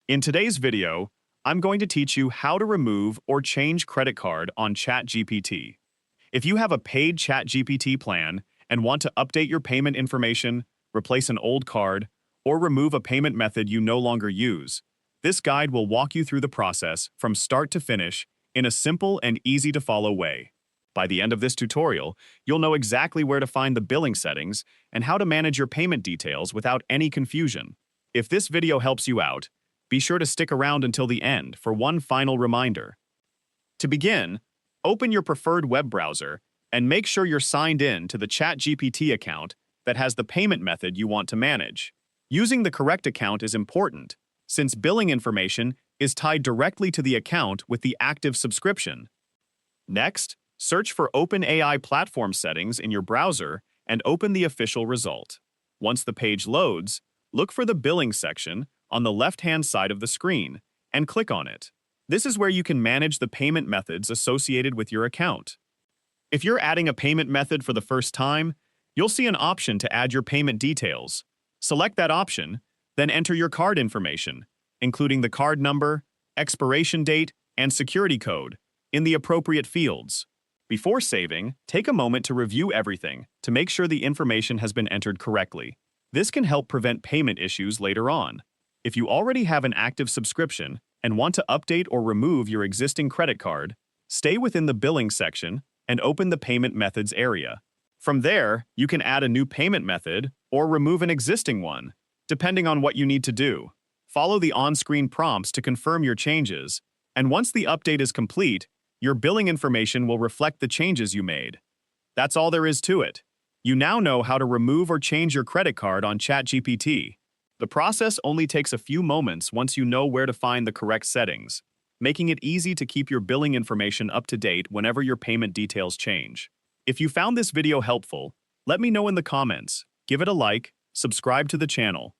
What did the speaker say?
In today's video, I'm going to teach you how to remove or change credit card on ChatGPT. If you have a paid ChatGPT plan and want to update your payment information, replace an old card, or remove a payment method you no longer use, this guide will walk you through the process from start to finish in a simple and easy-to-follow way. By the end of this tutorial, you'll know exactly where to find the billing settings and how to manage your payment details without any confusion. If this video helps you out, be sure to stick around until the end for one final reminder. To begin, open your preferred web browser and make sure you're signed in to the ChatGPT account that has the payment method you want to manage. Using the correct account is important, since billing information is tied directly to the account with the active subscription. Next, search for OpenAI platform settings in your browser and open the official result. Once the page loads, look for the billing section on the left-hand side of the screen and click on it. This is where you can manage the payment methods associated with your account. If you're adding a payment method for the first time, you'll see an option to add your payment details. Select that option, then enter your card information, including the card number, expiration date, and security code, in the appropriate fields. Before saving, take a moment to review everything to make sure the information has been entered correctly. This can help prevent payment issues later on. If you already have an active subscription and want to update or remove your existing credit card, stay within the billing section and open the payment methods area. From there, you can add a new payment method or remove an existing one, depending on what you need to do. Follow the on-screen prompts to confirm your changes, and once the update is complete, your billing information will reflect the changes you made. That's all there is to it. You now know how to remove or change your credit card on ChatGPT. The process only takes a few moments once you know where to find the correct settings, making it easy to keep your billing information up to date whenever your payment details change. If you found this video helpful, let me know in the comments, give it a like, subscribe to the channel,